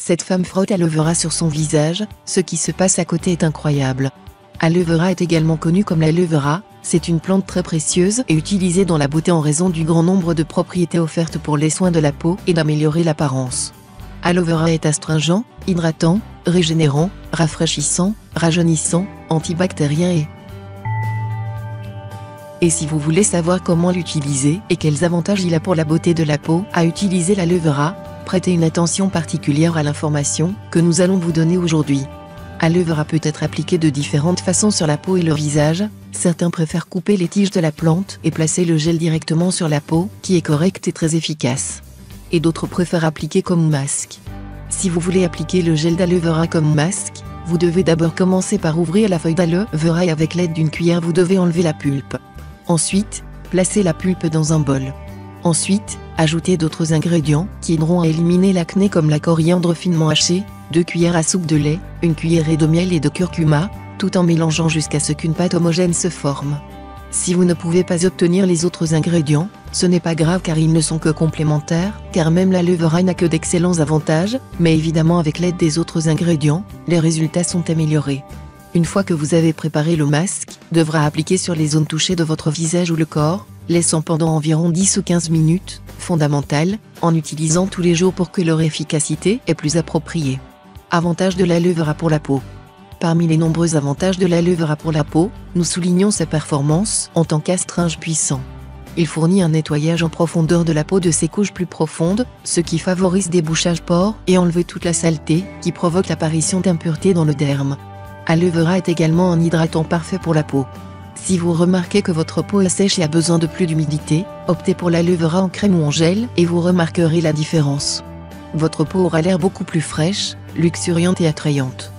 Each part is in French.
Cette femme frotte aloe vera sur son visage, ce qui se passe à côté est incroyable. Aloe vera est également connue comme l'aloe vera, c'est une plante très précieuse et utilisée dans la beauté en raison du grand nombre de propriétés offertes pour les soins de la peau et d'améliorer l'apparence. Aloe vera est astringent, hydratant, régénérant, rafraîchissant, rajeunissant, antibactérien et si vous voulez savoir comment l'utiliser et quels avantages il a pour la beauté de la peau à utiliser l'aloe vera, prêtez une attention particulière à l'information que nous allons vous donner aujourd'hui. Aloe vera peut être appliqué de différentes façons sur la peau et le visage, certains préfèrent couper les tiges de la plante et placer le gel directement sur la peau, qui est correct et très efficace. Et d'autres préfèrent appliquer comme masque. Si vous voulez appliquer le gel d'aloe vera comme masque, vous devez d'abord commencer par ouvrir la feuille d'aloe vera et avec l'aide d'une cuillère vous devez enlever la pulpe. Ensuite, placez la pulpe dans un bol. Ensuite, ajoutez d'autres ingrédients qui aideront à éliminer l'acné comme la coriandre finement hachée, 2 cuillères à soupe de lait, 1 cuillerée de miel et de curcuma, tout en mélangeant jusqu'à ce qu'une pâte homogène se forme. Si vous ne pouvez pas obtenir les autres ingrédients, ce n'est pas grave car ils ne sont que complémentaires, car même l'aloe vera n'a que d'excellents avantages, mais évidemment avec l'aide des autres ingrédients, les résultats sont améliorés. Une fois que vous avez préparé le masque, devra appliquer sur les zones touchées de votre visage ou le corps, laissant pendant environ 10 ou 15 minutes, fondamental, en utilisant tous les jours pour que leur efficacité est plus appropriée. Avantages de l'aloe vera pour la peau. Parmi les nombreux avantages de l'aloe vera pour la peau, nous soulignons sa performance en tant qu'astringent puissant. Il fournit un nettoyage en profondeur de la peau de ses couches plus profondes, ce qui favorise débouchage pores et enlever toute la saleté qui provoque l'apparition d'impuretés dans le derme. Aloe vera est également un hydratant parfait pour la peau. Si vous remarquez que votre peau est sèche et a besoin de plus d'humidité, optez pour l'aloe vera en crème ou en gel et vous remarquerez la différence. Votre peau aura l'air beaucoup plus fraîche, luxuriante et attrayante.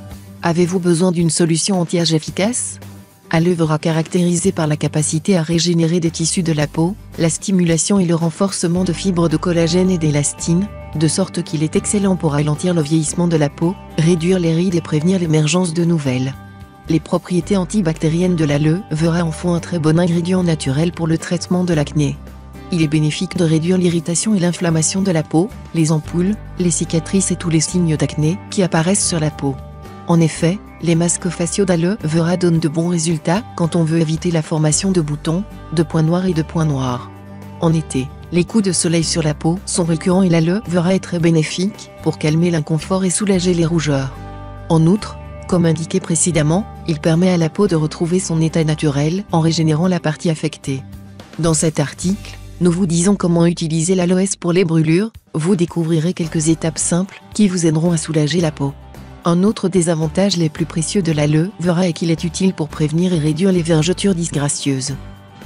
Avez-vous besoin d'une solution anti-âge efficace? Aloe vera caractérisé par la capacité à régénérer des tissus de la peau, la stimulation et le renforcement de fibres de collagène et d'élastine, de sorte qu'il est excellent pour ralentir le vieillissement de la peau, réduire les rides et prévenir l'émergence de nouvelles. Les propriétés antibactériennes de l'aloe vera en font un très bon ingrédient naturel pour le traitement de l'acné. Il est bénéfique de réduire l'irritation et l'inflammation de la peau, les ampoules, les cicatrices et tous les signes d'acné qui apparaissent sur la peau. En effet, les masques faciaux d'aloe vera donnent de bons résultats quand on veut éviter la formation de boutons, de points noirs et de points noirs. En été, les coups de soleil sur la peau sont récurrents et l'aloe vera est très bénéfique pour calmer l'inconfort et soulager les rougeurs. En outre, comme indiqué précédemment, il permet à la peau de retrouver son état naturel en régénérant la partie affectée. Dans cet article, nous vous disons comment utiliser l'aloès pour les brûlures, vous découvrirez quelques étapes simples qui vous aideront à soulager la peau. Un autre des avantages les plus précieux de l'aloe vera est qu'il est utile pour prévenir et réduire les vergetures disgracieuses.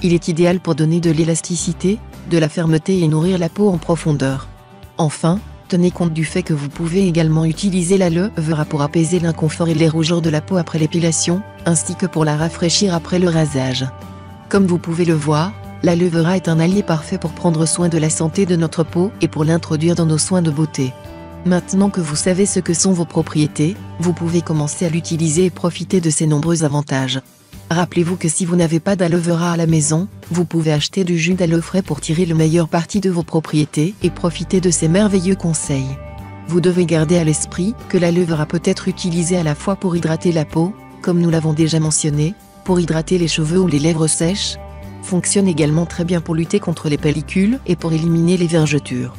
Il est idéal pour donner de l'élasticité, de la fermeté et nourrir la peau en profondeur. Enfin, tenez compte du fait que vous pouvez également utiliser l'aloe vera pour apaiser l'inconfort et les rougeurs de la peau après l'épilation, ainsi que pour la rafraîchir après le rasage. Comme vous pouvez le voir, l'aloe vera est un allié parfait pour prendre soin de la santé de notre peau et pour l'introduire dans nos soins de beauté. Maintenant que vous savez ce que sont vos propriétés, vous pouvez commencer à l'utiliser et profiter de ses nombreux avantages. Rappelez-vous que si vous n'avez pas d'aloe vera à la maison, vous pouvez acheter du jus d'aloe frais pour tirer le meilleur parti de vos propriétés et profiter de ces merveilleux conseils. Vous devez garder à l'esprit que l'aloe vera peut être utilisé à la fois pour hydrater la peau, comme nous l'avons déjà mentionné, pour hydrater les cheveux ou les lèvres sèches, fonctionne également très bien pour lutter contre les pellicules et pour éliminer les vergetures.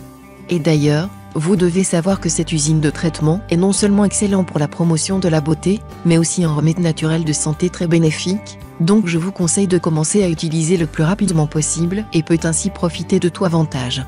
Et d'ailleurs, vous devez savoir que cette usine de traitement est non seulement excellente pour la promotion de la beauté, mais aussi un remède naturel de santé très bénéfique, donc je vous conseille de commencer à utiliser le plus rapidement possible et peut ainsi profiter de tout avantage.